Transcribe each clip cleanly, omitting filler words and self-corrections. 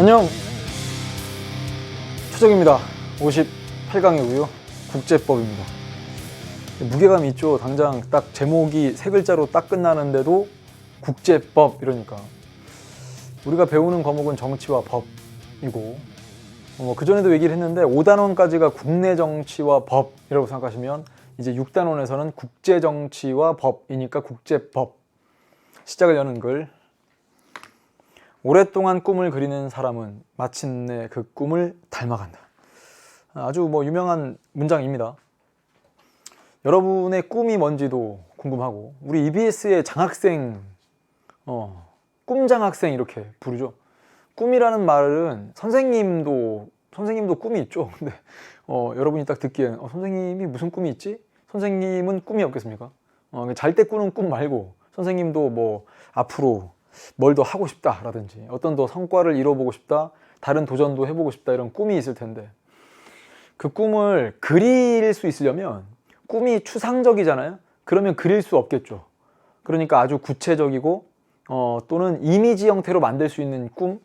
안녕, 최정입니다. 58강이고요 국제법입니다. 무게감이 있죠. 당장 딱 제목이 세 글자로 딱 끝나는데도 국제법 이러니까. 우리가 배우는 과목은 정치와 법이고, 그전에도 얘기를 했는데 5단원까지가 국내 정치와 법이라고 생각하시면 이제 6단원에서는 국제 정치와 법이니까 국제법. 시작을 여는 글. 오랫동안 꿈을 그리는 사람은 마침내 그 꿈을 닮아간다. 아주 유명한 문장입니다. 여러분의 꿈이 뭔지도 궁금하고, 우리 EBS의 장학생, 꿈장학생 이렇게 부르죠. 꿈이라는 말은 선생님도 꿈이 있죠. 근데 여러분이 딱 듣기에는 선생님이 무슨 꿈이 있지? 선생님은 꿈이 없겠습니까? 잘 때 꾸는 꿈 말고 선생님도 앞으로 뭘 더 하고 싶다라든지 어떤 더 성과를 이뤄보고 싶다, 다른 도전도 해보고 싶다, 이런 꿈이 있을 텐데, 그 꿈을 그릴 수 있으려면 꿈이 추상적이잖아요. 그러면 그릴 수 없겠죠. 그러니까 아주 구체적이고 또는 이미지 형태로 만들 수 있는 꿈,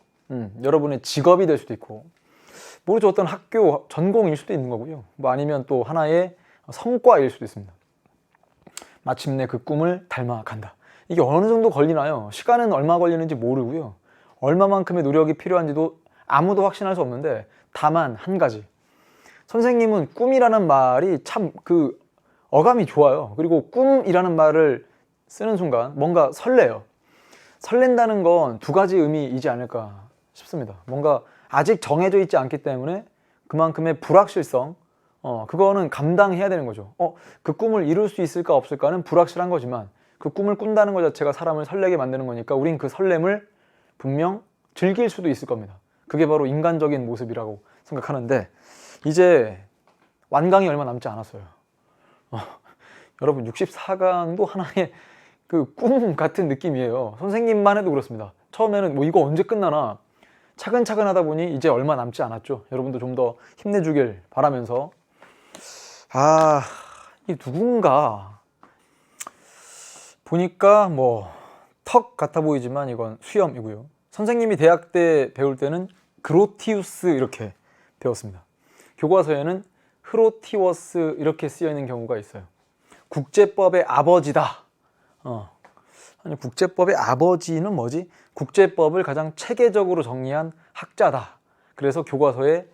여러분의 직업이 될 수도 있고, 모르죠. 어떤 학교 전공일 수도 있는 거고요. 아니면 또 하나의 성과일 수도 있습니다. 마침내 그 꿈을 닮아간다. 이게 어느 정도 걸리나요? 시간은 얼마 걸리는지 모르고요. 얼마만큼의 노력이 필요한지도 아무도 확신할 수 없는데, 다만 한 가지. 선생님은 꿈이라는 말이 참 어감이 좋아요. 그리고 꿈이라는 말을 쓰는 순간 뭔가 설레요. 설렌다는 건 두 가지 의미이지 않을까 싶습니다. 뭔가 아직 정해져 있지 않기 때문에 그만큼의 불확실성, 그거는 감당해야 되는 거죠. 그 꿈을 이룰 수 있을까 없을까는 불확실한 거지만, 그 꿈을 꾼다는 것 자체가 사람을 설레게 만드는 거니까 우린 그 설렘을 분명 즐길 수도 있을 겁니다. 그게 바로 인간적인 모습이라고 생각하는데, 이제 완강이 얼마 남지 않았어요. 여러분, 64강도 하나의 그 꿈 같은 느낌이에요. 선생님만 해도 그렇습니다. 처음에는 이거 언제 끝나나 차근차근 하다 보니 이제 얼마 남지 않았죠. 여러분도 좀 더 힘내주길 바라면서, 이 누군가 보니까 턱 같아 보이지만 이건 수염이고요. 선생님이 대학 때 배울 때는 그로티우스 이렇게 배웠습니다. 교과서에는 흐로티워스 이렇게 쓰여 있는 경우가 있어요. 국제법의 아버지다. 아니, 국제법의 아버지는 뭐지? 국제법을 가장 체계적으로 정리한 학자다. 그래서 교과서에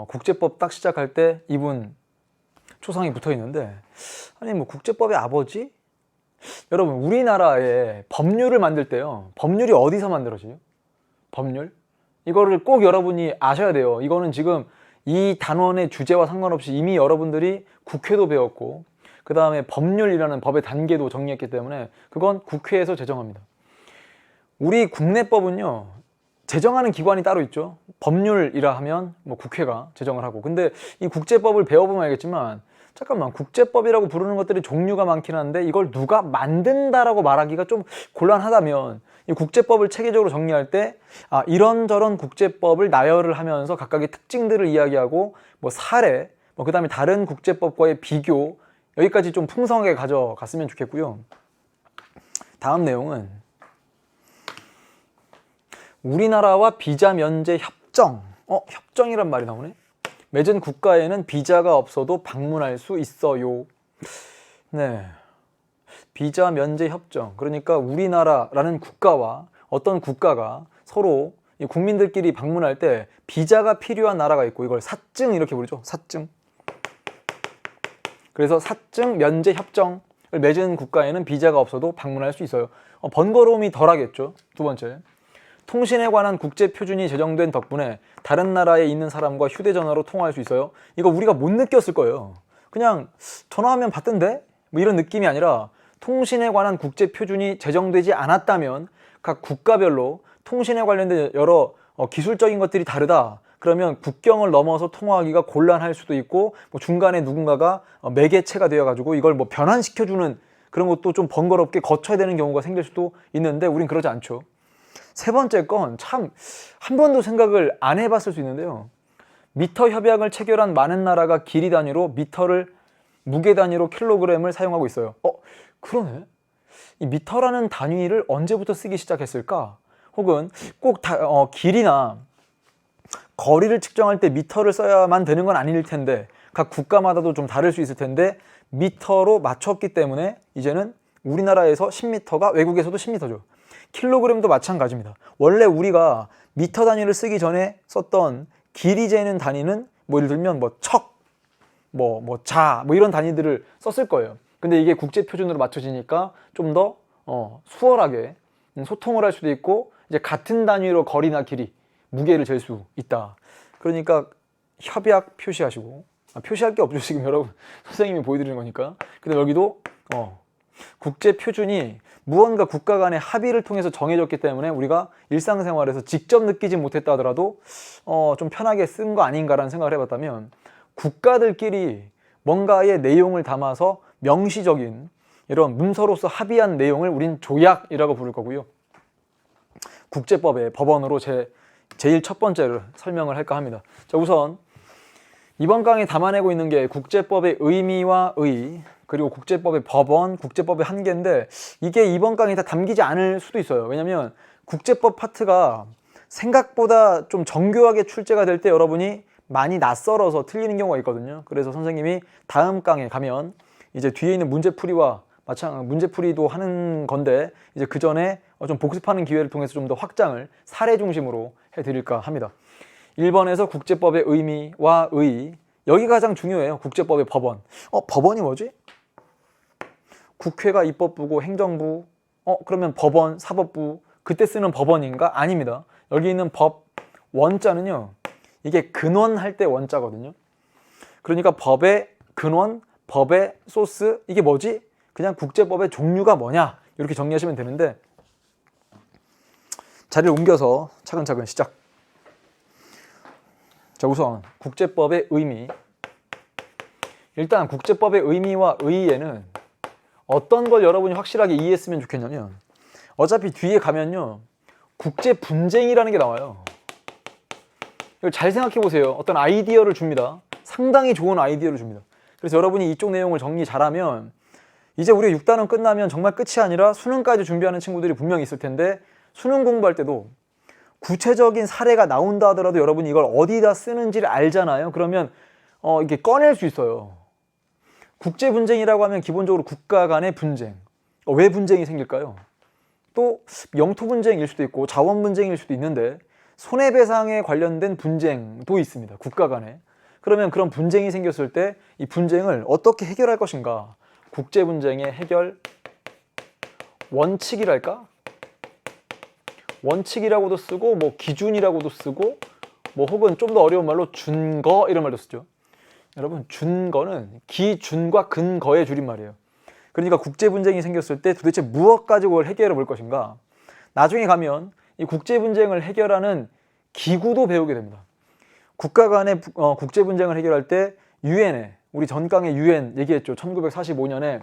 국제법 딱 시작할 때 이분 초상이 붙어 있는데, 아니 국제법의 아버지? 여러분, 우리나라에 법률을 만들 때요, 법률이 어디서 만들어지죠? 법률? 이거를 꼭 여러분이 아셔야 돼요. 이거는 지금 이 단원의 주제와 상관없이 이미 여러분들이 국회도 배웠고, 그 다음에 법률이라는 법의 단계도 정리했기 때문에 그건 국회에서 제정합니다. 우리 국내법은요, 제정하는 기관이 따로 있죠. 법률이라 하면 국회가 제정을 하고. 근데 이 국제법을 배워보면 알겠지만, 잠깐만, 국제법이라고 부르는 것들이 종류가 많긴 한데 이걸 누가 만든다라고 말하기가 좀 곤란하다면, 이 국제법을 체계적으로 정리할 때 이런저런 국제법을 나열을 하면서 각각의 특징들을 이야기하고, 사례, 그 다음에 다른 국제법과의 비교, 여기까지 좀 풍성하게 가져갔으면 좋겠고요. 다음 내용은 우리나라와 비자 면제 협정. 협정이란 말이 나오네. 맺은 국가에는 비자가 없어도 방문할 수 있어요. 네, 비자 면제 협정. 그러니까 우리나라라는 국가와 어떤 국가가 서로 국민들끼리 방문할 때 비자가 필요한 나라가 있고, 이걸 사증 이렇게 부르죠. 사증. 그래서 사증 면제 협정을 맺은 국가에는 비자가 없어도 방문할 수 있어요. 번거로움이 덜하겠죠. 두 번째, 통신에 관한 국제 표준이 제정된 덕분에 다른 나라에 있는 사람과 휴대전화로 통화할 수 있어요. 이거 우리가 못 느꼈을 거예요. 그냥 전화하면 받던데? 이런 느낌이 아니라, 통신에 관한 국제 표준이 제정되지 않았다면 각 국가별로 통신에 관련된 여러 기술적인 것들이 다르다. 그러면 국경을 넘어서 통화하기가 곤란할 수도 있고, 중간에 누군가가 매개체가 되어가지고 이걸 변환시켜주는 그런 것도 좀 번거롭게 거쳐야 되는 경우가 생길 수도 있는데, 우린 그러지 않죠. 세 번째 건 참 한 번도 생각을 안 해봤을 수 있는데요. 미터 협약을 체결한 많은 나라가 길이 단위로 미터를, 무게 단위로 킬로그램을 사용하고 있어요. 그러네. 이 미터라는 단위를 언제부터 쓰기 시작했을까? 혹은 꼭 길이나 거리를 측정할 때 미터를 써야만 되는 건 아닐 텐데 각 국가마다도 좀 다를 수 있을 텐데 미터로 맞췄기 때문에 이제는 우리나라에서 10m가 외국에서도 10m죠. 킬로그램도 마찬가지입니다. 원래 우리가 미터 단위를 쓰기 전에 썼던 길이 재는 단위는 뭐 예를 들면 뭐 척, 자, 이런 단위들을 썼을 거예요. 근데 이게 국제 표준으로 맞춰지니까 좀 더 수월하게 소통을 할 수도 있고 이제 같은 단위로 거리나 길이, 무게를 잴 수 있다. 그러니까 협약 표시하시고 표시할 게 없죠. 지금 여러분 선생님이 보여드리는 거니까. 근데 여기도 국제 표준이 무언가 국가 간의 합의를 통해서 정해졌기 때문에 우리가 일상생활에서 직접 느끼지 못했다 하더라도 좀 편하게 쓴 거 아닌가라는 생각을 해봤다면 국가들끼리 뭔가의 내용을 담아서 명시적인 이런 문서로서 합의한 내용을 우린 조약이라고 부를 거고요. 국제법의 법원으로 제일 첫 번째를 설명을 할까 합니다. 자, 우선 이번 강의에 담아내고 있는 게 국제법의 의미와 의, 그리고 국제법의 법원, 국제법의 한계인데 이게 이번 강의에 다 담기지 않을 수도 있어요. 왜냐면 국제법 파트가 생각보다 좀 정교하게 출제가 될 때 여러분이 많이 낯설어서 틀리는 경우가 있거든요. 그래서 선생님이 다음 강에 가면 이제 뒤에 있는 문제풀이와 문제풀이도 하는 건데 이제 그 전에 좀 복습하는 기회를 통해서 좀 더 확장을 사례 중심으로 해드릴까 합니다. 1번에서 국제법의 의미와 의, 여기 가장 중요해요. 국제법의 법원. 법원이 뭐지? 국회가 입법부고 행정부, 그러면 법원, 사법부, 그때 쓰는 법원인가? 아닙니다. 여기 있는 법, 원자는요, 이게 근원할 때 원자거든요. 그러니까 법의 근원, 법의 소스, 이게 뭐지? 그냥 국제법의 종류가 뭐냐? 이렇게 정리하시면 되는데 자리를 옮겨서 차근차근 시작. 자, 우선 국제법의 의미. 일단 국제법의 의미와 의의에는 어떤 걸 여러분이 확실하게 이해했으면 좋겠냐면 어차피 뒤에 가면요 국제 분쟁이라는 게 나와요. 이걸 잘 생각해 보세요. 어떤 아이디어를 줍니다. 상당히 좋은 아이디어를 줍니다. 그래서 여러분이 이쪽 내용을 정리 잘하면 이제 우리가 6단원 끝나면 정말 끝이 아니라 수능까지 준비하는 친구들이 분명히 있을 텐데 수능 공부할 때도 구체적인 사례가 나온다 하더라도 여러분이 이걸 어디다 쓰는지를 알잖아요. 그러면 이게 꺼낼 수 있어요. 국제 분쟁이라고 하면 기본적으로 국가 간의 분쟁. 왜 분쟁이 생길까요? 또 영토 분쟁일 수도 있고 자원 분쟁일 수도 있는데 손해배상에 관련된 분쟁도 있습니다. 국가 간에. 그러면 그런 분쟁이 생겼을 때 이 분쟁을 어떻게 해결할 것인가? 국제 분쟁의 해결 원칙이랄까? 원칙이라고도 쓰고 기준이라고도 쓰고 혹은 좀 더 어려운 말로 준거 이런 말도 쓰죠. 여러분 준거는 기준과 근거의 줄임말이에요. 그러니까 국제 분쟁이 생겼을 때 도대체 무엇 가지고 그걸 해결해 볼 것인가? 나중에 가면 이 국제 분쟁을 해결하는 기구도 배우게 됩니다. 국가 간의 국제 분쟁을 해결할 때 유엔에 우리 전강의 유엔 얘기했죠. 1945년에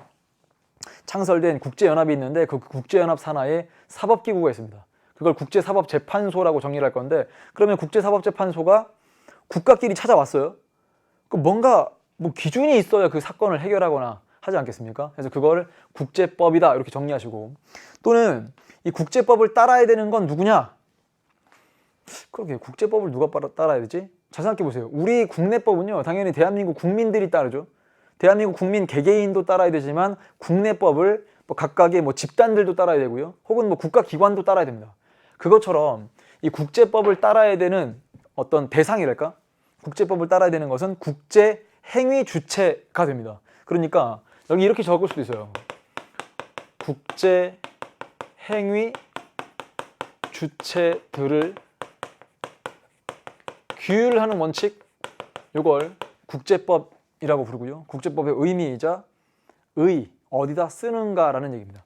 창설된 국제연합이 있는데 그 국제연합 산하에 사법기구가 있습니다. 그걸 국제사법재판소라고 정의를 할 건데 그러면 국제사법재판소가 국가끼리 찾아왔어요. 그럼 뭔가 기준이 있어야 그 사건을 해결하거나 하지 않겠습니까? 그래서 그걸 국제법이다 이렇게 정리하시고 또는 이 국제법을 따라야 되는 건 누구냐? 그러게 국제법을 누가 따라야 되지? 잘 생각해 보세요. 우리 국내법은요 당연히 대한민국 국민들이 따르죠. 대한민국 국민 개개인도 따라야 되지만 국내법을 각각의 집단들도 따라야 되고요. 혹은 국가기관도 따라야 됩니다. 그것처럼 이 국제법을 따라야 되는 어떤 대상이랄까? 국제법을 따라야 되는 것은 국제 행위 주체가 됩니다. 그러니까 여기 이렇게 적을 수도 있어요. 국제 행위 주체들을 규율하는 원칙, 이걸 국제법이라고 부르고요. 국제법의 의미이자 어디다 쓰는가라는 얘기입니다.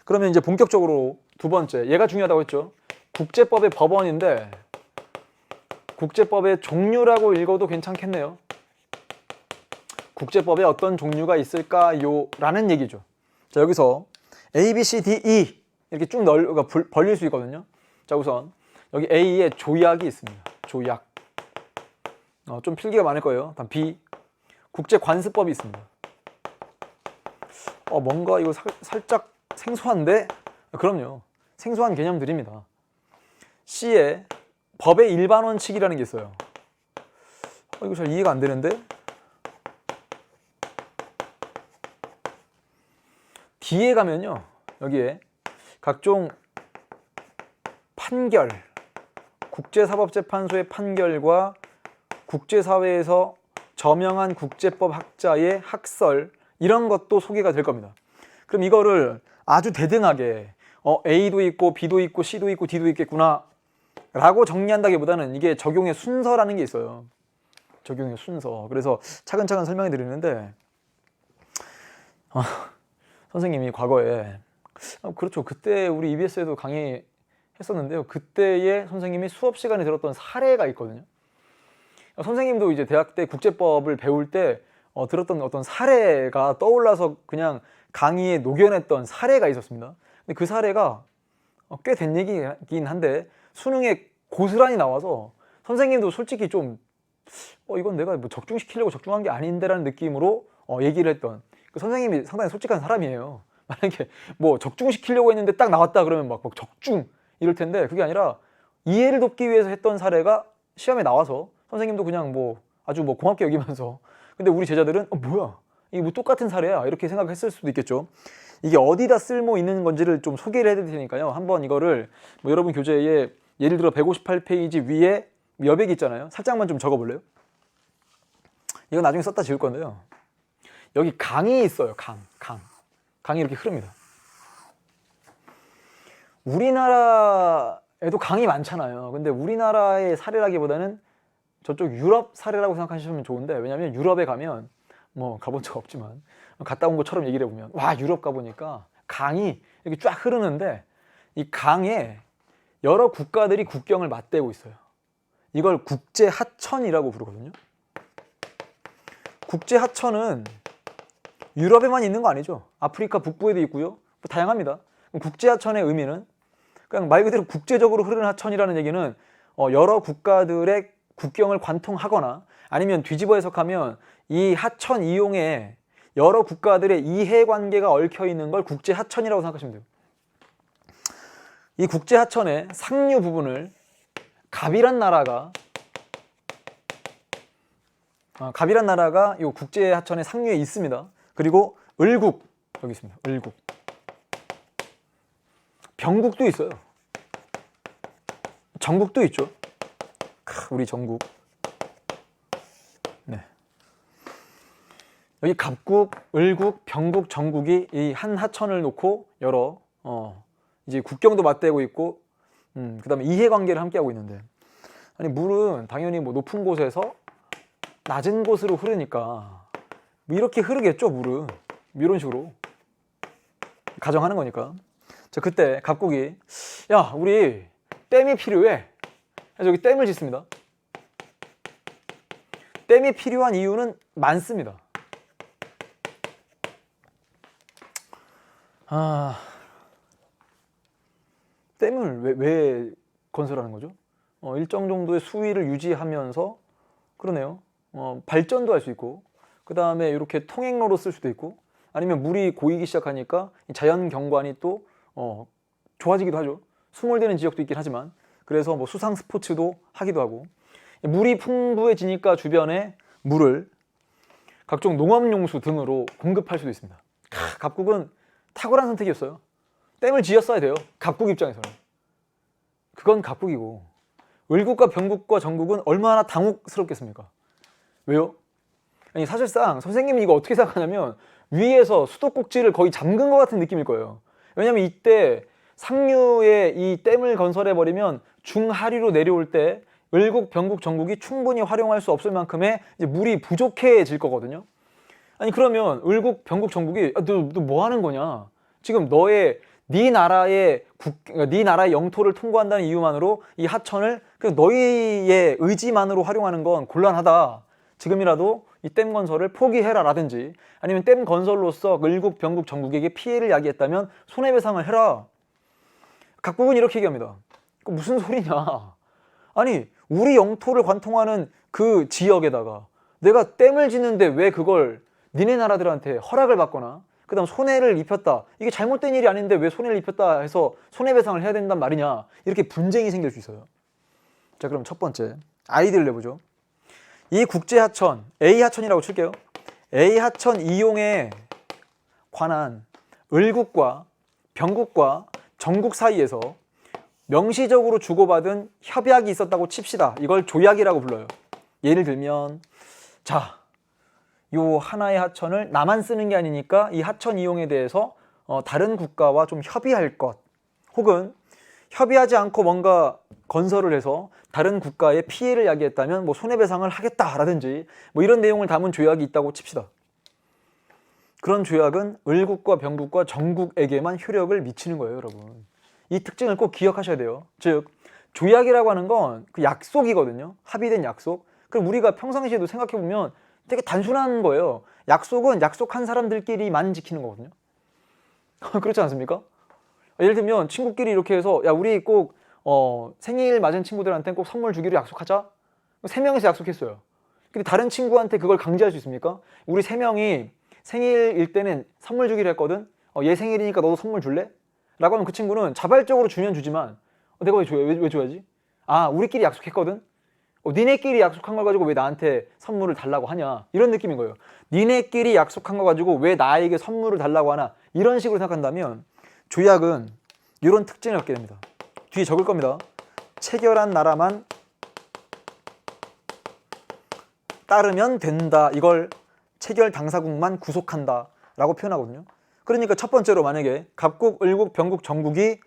그러면 이제 본격적으로 두 번째, 얘가 중요하다고 했죠. 국제법의 법원인데 국제법의 종류라고 읽어도 괜찮겠네요. 국제법에 어떤 종류가 있을까요? 라는 얘기죠. 자, 여기서 A, B, C, D, E 이렇게 쭉 벌릴 수 있거든요. 자, 우선 여기 A에 조약이 있습니다. 조약. 좀 필기가 많을 거예요. 다음 B, 국제관습법이 있습니다. 뭔가 이거 살짝 생소한데? 그럼요. 생소한 개념들입니다. C에 법의 일반 원칙이라는 게 있어요. 이거 잘 이해가 안 되는데? D에 가면요, 여기에 각종 판결, 국제사법재판소의 판결과 국제사회에서 저명한 국제법 학자의 학설, 이런 것도 소개가 될 겁니다. 그럼 이거를 아주 대등하게 A도 있고 B도 있고 C도 있고 D도 있겠구나 라고 정리한다기보다는 이게 적용의 순서라는 게 있어요. 적용의 순서. 그래서 차근차근 설명해 드리는데, 선생님이 과거에, 그렇죠, 그때 우리 EBS에도 강의했었는데요, 그때의 선생님이 수업 시간에 들었던 사례가 있거든요. 선생님도 이제 대학 때 국제법을 배울 때 들었던 어떤 사례가 떠올라서 그냥 강의에 녹여냈던 사례가 있었습니다. 근데 그 사례가 꽤 된 얘기긴 한데 수능에 고스란히 나와서 선생님도 솔직히 좀 이건 내가 뭐 적중시키려고 적중한 게 아닌데라는 느낌으로 얘기를 했던, 그 선생님이 상당히 솔직한 사람이에요. 만약에 뭐 적중시키려고 했는데 딱 나왔다 그러면 막 적중 이럴 텐데, 그게 아니라 이해를 돕기 위해서 했던 사례가 시험에 나와서 선생님도 그냥 뭐 아주 뭐 고맙게 여기면서, 근데 우리 제자들은 뭐야 이게 뭐 똑같은 사례야 이렇게 생각했을 수도 있겠죠. 이게 어디다 쓸모 있는 건지를 좀 소개를 해드릴 테니까요, 한번 이거를 뭐 여러분 교재에 예를 들어 158페이지 위에 여백이 있잖아요. 살짝만 좀 적어볼래요? 이거 나중에 썼다 지울 건데요, 여기 강이 있어요. 강이 이렇게 흐릅니다. 우리나라에도 강이 많잖아요. 근데 우리나라의 사례라기보다는 저쪽 유럽 사례라고 생각하시면 좋은데, 왜냐면 유럽에 가면 뭐 가본 적 없지만 갔다 온 것처럼 얘기를 해보면, 와, 유럽 가보니까 강이 이렇게 쫙 흐르는데 이 강에 여러 국가들이 국경을 맞대고 있어요. 이걸 국제하천이라고 부르거든요. 국제하천은 유럽에만 있는 거 아니죠. 아프리카 북부에도 있고요, 뭐 다양합니다. 국제하천의 의미는 그냥 말 그대로 국제적으로 흐르는 하천이라는 얘기는 여러 국가들의 국경을 관통하거나, 아니면 뒤집어 해석하면 이 하천 이용에 여러 국가들의 이해관계가 얽혀 있는 걸 국제하천이라고 생각하시면 돼요. 이 국제하천의 상류 부분을 갑이란 나라가 이 국제하천의 상류에 있습니다. 그리고 을국, 여기 있습니다. 을국. 병국도 있어요. 정국도 있죠. 우리 정국. 네. 여기 갑국, 을국, 병국, 정국이 이 한 하천을 놓고 여러 이제 국경도 맞대고 있고, 그다음에 이해관계를 함께하고 있는데, 아니 물은 당연히 뭐 높은 곳에서 낮은 곳으로 흐르니까 뭐 이렇게 흐르겠죠. 물은 이런 식으로 가정하는 거니까. 자, 그때 갑국이, 야, 우리 댐이 필요해. 그래서 여기 댐을 짓습니다. 댐이 필요한 이유는 많습니다. 댐을 왜 건설하는 거죠? 일정 정도의 수위를 유지하면서, 그러네요, 발전도 할 수 있고, 그 다음에 이렇게 통행로로 쓸 수도 있고, 아니면 물이 고이기 시작하니까 자연 경관이 또 좋아지기도 하죠. 수몰되는 지역도 있긴 하지만, 그래서 뭐 수상 스포츠도 하기도 하고, 물이 풍부해지니까 주변에 물을 각종 농업용수 등으로 공급할 수도 있습니다. 갑국은 탁월한 선택이었어요. 댐을 지었어야 돼요. 갑국 입장에서는. 그건 갑국이고, 을국과 병국과 정국은 얼마나 당혹스럽겠습니까? 왜요? 아니 사실상 선생님이 이거 어떻게 생각하냐면 위에서 수도꼭지를 거의 잠근 것 같은 느낌일 거예요. 왜냐면 이때 상류에 이 댐을 건설해버리면 중하류로 내려올 때 을국, 병국, 정국이 충분히 활용할 수 없을 만큼의 이제 물이 부족해질 거거든요. 아니 그러면 을국, 병국, 정국이 너 뭐 하는 거냐? 지금 네 나라의 영토를 통과한다는 이유만으로 이 하천을 그냥 너희의 의지만으로 활용하는 건 곤란하다. 지금이라도 이 댐 건설을 포기해라 라든지, 아니면 댐 건설로서 을국, 병국, 정국에게 피해를 야기했다면 손해배상을 해라. 각국은 이렇게 얘기합니다. 그 무슨 소리냐? 아니 우리 영토를 관통하는 그 지역에다가 내가 댐을 짓는데 왜 그걸 니네 나라들한테 허락을 받거나 그다음 손해를 입혔다. 이게 잘못된 일이 아닌데 왜 손해를 입혔다 해서 손해배상을 해야 된단 말이냐. 이렇게 분쟁이 생길 수 있어요. 자, 그럼 첫 번째 아이디를 내보죠. 이 국제하천, A하천이라고 칠게요. A하천 이용에 관한 을국과 병국과 정국 사이에서 명시적으로 주고받은 협약이 있었다고 칩시다. 이걸 조약이라고 불러요. 예를 들면 자, 요 하나의 하천을 나만 쓰는 게 아니니까 이 하천 이용에 대해서 다른 국가와 좀 협의할 것, 혹은 협의하지 않고 뭔가 건설을 해서 다른 국가에 피해를 야기했다면 뭐 손해배상을 하겠다라든지 뭐 이런 내용을 담은 조약이 있다고 칩시다. 그런 조약은 을국과 병국과 정국에게만 효력을 미치는 거예요, 여러분. 이 특징을 꼭 기억하셔야 돼요. 즉 조약이라고 하는 건 그 약속이거든요. 합의된 약속. 그럼 우리가 평상시에도 생각해보면 되게 단순한 거예요. 약속은 약속한 사람들끼리만 지키는 거거든요. 그렇지 않습니까? 예를 들면 친구끼리 이렇게 해서 야, 우리 꼭 생일 맞은 친구들한테 꼭 선물 주기로 약속하자. 3명이서 약속했어요. 근데 다른 친구한테 그걸 강제할 수 있습니까? 우리 3명이 생일일 때는 선물 주기로 했거든. 얘 생일이니까 너도 선물 줄래? 라고 하면 그 친구는 자발적으로 주면 주지만 내가 왜 줘야지? 아, 우리끼리 약속했거든? 니네끼리 약속한 걸 가지고 왜 나한테 선물을 달라고 하냐, 이런 느낌인 거예요. 니네끼리 약속한 거 가지고 왜 나에게 선물을 달라고 하나, 이런 식으로 생각한다면 조약은 이런 특징을 갖게 됩니다. 뒤에 적을 겁니다. 체결한 나라만 따르면 된다. 이걸 체결 당사국만 구속한다 라고 표현하거든요. 그러니까 첫 번째로 만약에 갑국, 을국, 병국, 정국이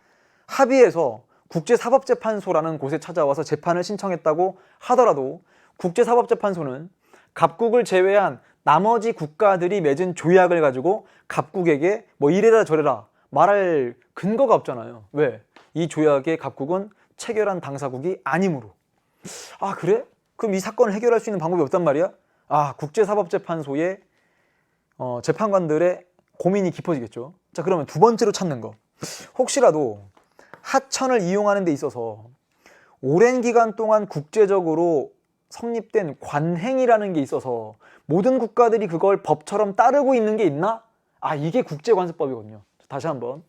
합의해서 국제사법재판소라는 곳에 찾아와서 재판을 신청했다고 하더라도 국제사법재판소는 갑국을 제외한 나머지 국가들이 맺은 조약을 가지고 갑국에게 뭐 이래라 저래라 말할 근거가 없잖아요. 왜? 이 조약의 갑국은 체결한 당사국이 아니므로. 아, 그래? 그럼 이 사건을 해결할 수 있는 방법이 없단 말이야? 아, 국제사법재판소의 재판관들의 고민이 깊어지겠죠. 자, 그러면 두 번째로 찾는 거. 혹시라도 하천을 이용하는 데 있어서 오랜 기간 동안 국제적으로 성립된 관행이라는 게 있어서 모든 국가들이 그걸 법처럼 따르고 있는 게 있나? 아, 이게 국제관습법이거든요. 다시 한번.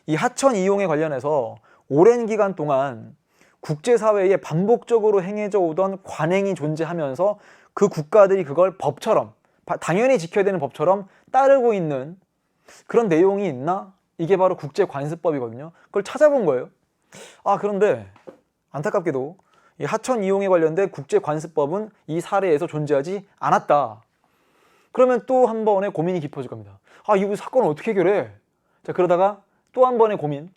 이 하천 이용에 관련해서 오랜 기간 동안 국제사회에 반복적으로 행해져 오던 관행이 존재하면서 그 국가들이 그걸 법처럼, 당연히 지켜야 되는 법처럼 따르고 있는 그런 내용이 있나? 이게 바로 국제관습법이거든요. 그걸 찾아본 거예요. 아, 그런데 안타깝게도 이 하천 이용에 관련된 국제관습법은 이 사례에서 존재하지 않았다. 그러면 또 한 번의 고민이 깊어질 겁니다. 아, 이 사건을 어떻게 해결해? 자, 그러다가 또 한 번의 고민.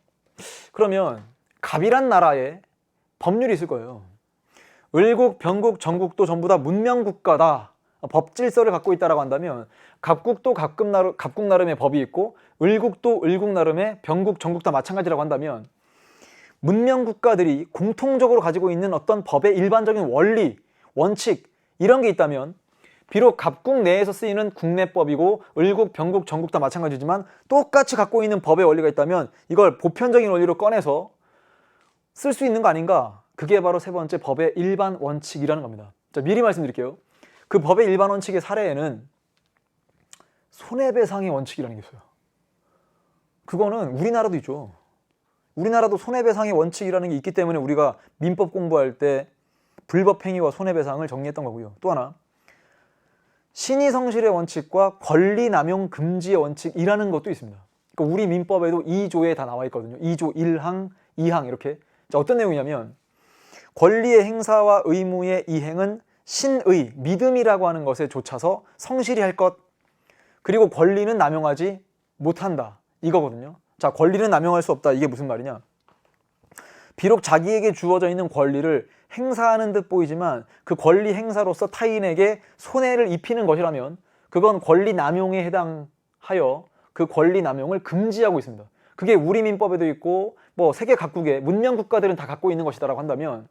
그러면 갑이란 나라에 법률이 있을 거예요. 을국, 병국, 정국도 전부 다 문명국가다. 법 질서를 갖고 있다라고 한다면 갑국도 갑국 나름의 법이 있고 을국도 을국 나름의 병국, 정국 다 마찬가지라고 한다면 문명 국가들이 공통적으로 가지고 있는 어떤 법의 일반적인 원리, 원칙 이런 게 있다면 비록 갑국 내에서 쓰이는 국내법이고 을국, 병국, 정국 다 마찬가지지만 똑같이 갖고 있는 법의 원리가 있다면 이걸 보편적인 원리로 꺼내서 쓸 수 있는 거 아닌가? 그게 바로 세 번째 법의 일반 원칙이라는 겁니다. 자, 미리 말씀드릴게요. 그 법의 일반 원칙의 사례에는 손해배상의 원칙이라는 게 있어요. 그거는 우리나라도 있죠. 우리나라도 손해배상의 원칙이라는 게 있기 때문에 우리가 민법 공부할 때 불법행위와 손해배상을 정리했던 거고요. 또 하나, 신의성실의 원칙과 권리남용 금지의 원칙이라는 것도 있습니다. 그러니까 우리 민법에도 2조에 다 나와 있거든요. 2조 1항, 2항 이렇게. 자, 어떤 내용이냐면 권리의 행사와 의무의 이행은 신의, 믿음이라고 하는 것에 좇아서 성실히 할 것, 그리고 권리는 남용하지 못한다. 이거거든요. 자, 권리는 남용할 수 없다. 이게 무슨 말이냐? 비록 자기에게 주어져 있는 권리를 행사하는 듯 보이지만 그 권리 행사로서 타인에게 손해를 입히는 것이라면 그건 권리 남용에 해당하여 그 권리 남용을 금지하고 있습니다. 그게 우리 민법에도 있고 뭐 세계 각국의 문명 국가들은 다 갖고 있는 것이다라고 한다면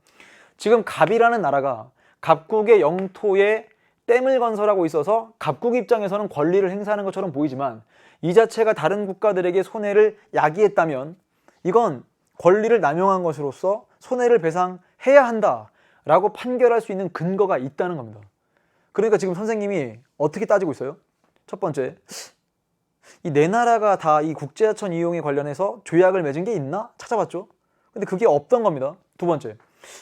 지금 갑이라는 나라가 갑국의 영토에 댐을 건설하고 있어서 갑국 입장에서는 권리를 행사하는 것처럼 보이지만 이 자체가 다른 국가들에게 손해를 야기했다면 이건 권리를 남용한 것으로서 손해를 배상해야 한다라고 판결할 수 있는 근거가 있다는 겁니다. 그러니까 지금 선생님이 어떻게 따지고 있어요? 첫 번째, 이 네 나라가 다 이 국제하천 이용에 관련해서 조약을 맺은 게 있나? 찾아봤죠. 근데 그게 없던 겁니다. 두 번째.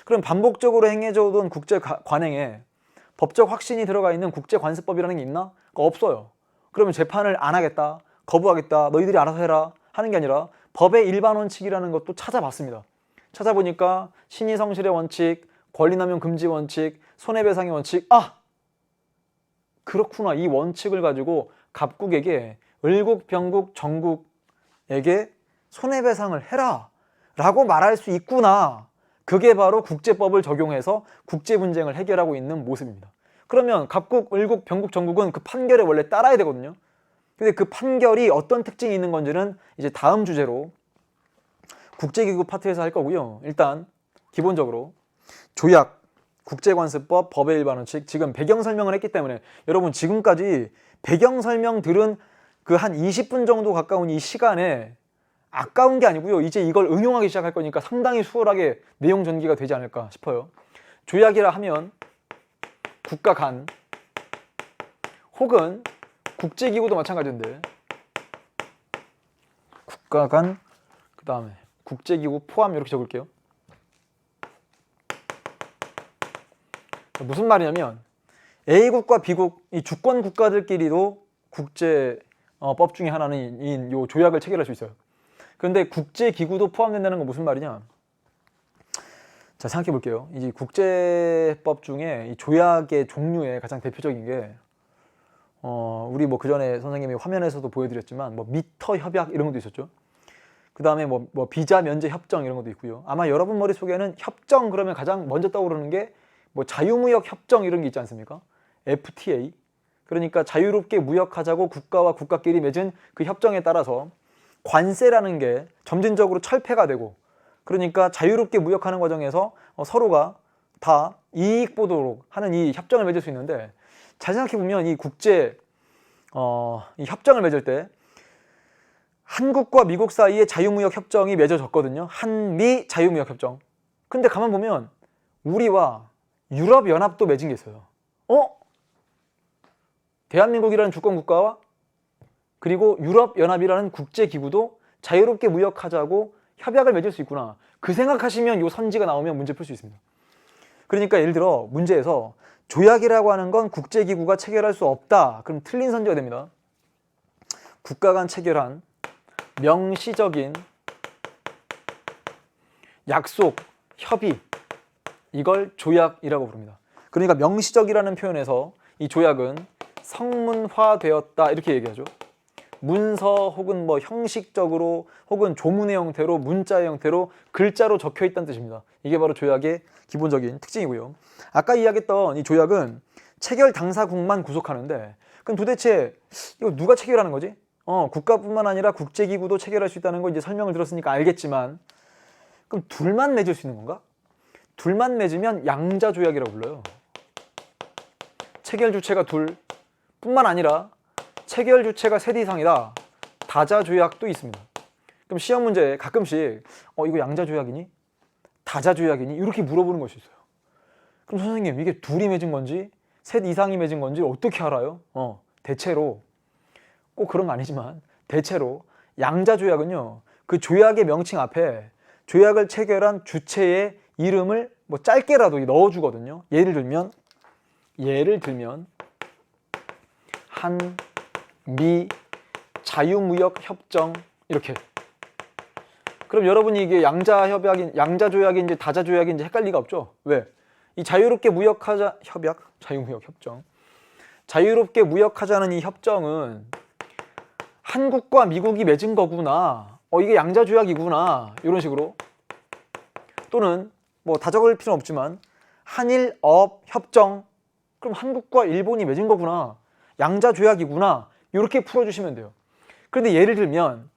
그럼 반복적으로 행해져 오던 국제 관행에 법적 확신이 들어가 있는 국제관습법이라는 게 있나? 없어요. 그러면 재판을 안 하겠다, 거부하겠다, 너희들이 알아서 해라 하는 게 아니라 법의 일반 원칙이라는 것도 찾아봤습니다. 찾아보니까 신의성실의 원칙, 권리남용 금지 원칙, 손해배상의 원칙, 그렇구나. 이 원칙을 가지고 갑국에게 을국, 병국, 정국에게 손해배상을 해라 라고 말할 수 있구나. 그게 바로 국제법을 적용해서 국제 분쟁을 해결하고 있는 모습입니다. 그러면 갑국, 을국, 병국, 정국은 그 판결에 원래 따라야 되거든요. 근데 그 판결이 어떤 특징이 있는 건지는 이제 다음 주제로 국제기구 파트에서 할 거고요. 일단 기본적으로 조약, 국제관습법, 법의 일반 원칙, 지금 배경 설명을 했기 때문에 여러분 지금까지 배경 설명 들은 그 한 20분 정도 가까운 이 시간에 아까운 게 아니고요. 이제 이걸 응용하기 시작할 거니까 상당히 수월하게 내용 전개가 되지 않을까 싶어요. 조약이라 하면 국가 간 혹은 국제기구도 마찬가지인데 국가 간, 그 다음에 국제기구 포함 이렇게 적을게요. 무슨 말이냐면 A국과 B국, 이 주권 국가들끼리도 국제법 중에 하나는 이 조약을 체결할 수 있어요. 그런데 국제기구도 포함된다는 건 무슨 말이냐? 자, 생각해 볼게요. 이 국제법 중에 이 조약의 종류의 가장 대표적인 게 우리 뭐 그전에 선생님이 화면에서도 보여드렸지만 뭐 미터 협약 이런 것도 있었죠. 그 다음에 뭐 비자 면제 협정 이런 것도 있고요. 아마 여러분 머릿속에는 협정 그러면 가장 먼저 떠오르는 게 뭐 자유무역 협정 이런 게 있지 않습니까? FTA. 그러니까 자유롭게 무역하자고 국가와 국가끼리 맺은 그 협정에 따라서 관세라는 게 점진적으로 철폐가 되고, 그러니까 자유롭게 무역하는 과정에서 서로가 다 이익 보도록 하는 이 협정을 맺을 수 있는데, 잘 생각해 보면 이 이 협정을 맺을 때 한국과 미국 사이에 자유무역 협정이 맺어졌거든요. 한미 자유무역 협정. 근데 가만 보면 우리와 유럽연합도 맺은 게 있어요. 대한민국이라는 주권국가와 그리고 유럽연합이라는 국제기구도 자유롭게 무역하자고 협약을 맺을 수 있구나. 그 생각하시면 이 선지가 나오면 문제 풀 수 있습니다. 그러니까 예를 들어 문제에서 조약이라고 하는 건 국제기구가 체결할 수 없다. 그럼 틀린 선지가 됩니다. 국가 간 체결한 명시적인 약속, 협의, 이걸 조약이라고 부릅니다. 그러니까 명시적이라는 표현에서 이 조약은 성문화되었다 이렇게 얘기하죠. 문서 혹은 뭐 형식적으로 혹은 조문의 형태로, 문자의 형태로, 글자로 적혀 있다는 뜻입니다. 이게 바로 조약의 기본적인 특징이고요. 아까 이야기했던 이 조약은 체결 당사국만 구속하는데, 그럼 도대체 이거 누가 체결하는 거지? 국가뿐만 아니라 국제기구도 체결할 수 있다는 거 이제 설명을 들었으니까 알겠지만, 그럼 둘만 맺을 수 있는 건가? 둘만 맺으면 양자조약이라고 불러요. 체결 주체가 둘 뿐만 아니라 체결 주체가 셋 이상이다. 다자조약도 있습니다. 그럼 시험 문제에 가끔씩 이거 양자조약이니? 다자조약이니? 이렇게 물어보는 것이 있어요. 그럼 선생님 이게 둘이 맺은 건지 셋 이상이 맺은 건지 어떻게 알아요? 대체로 꼭 그런 거 아니지만 대체로 양자조약은요, 그 조약의 명칭 앞에 조약을 체결한 주체의 이름을 뭐 짧게라도 넣어주거든요. 예를 들면 한미 자유무역협정 이렇게. 그럼 여러분이 이게 양자조약인지 다자조약인지 헷갈릴 리가 없죠. 왜? 이 자유롭게 무역하자 자유무역협정. 자유롭게 무역하자는 이 협정은 한국과 미국이 맺은 거구나. 이게 양자조약이구나. 이런 식으로. 또는 뭐 다 적을 필요는 없지만 한일업협정. 그럼 한국과 일본이 맺은 거구나. 양자조약이구나. 이렇게 풀어주시면 돼요. 그런데 예를 들면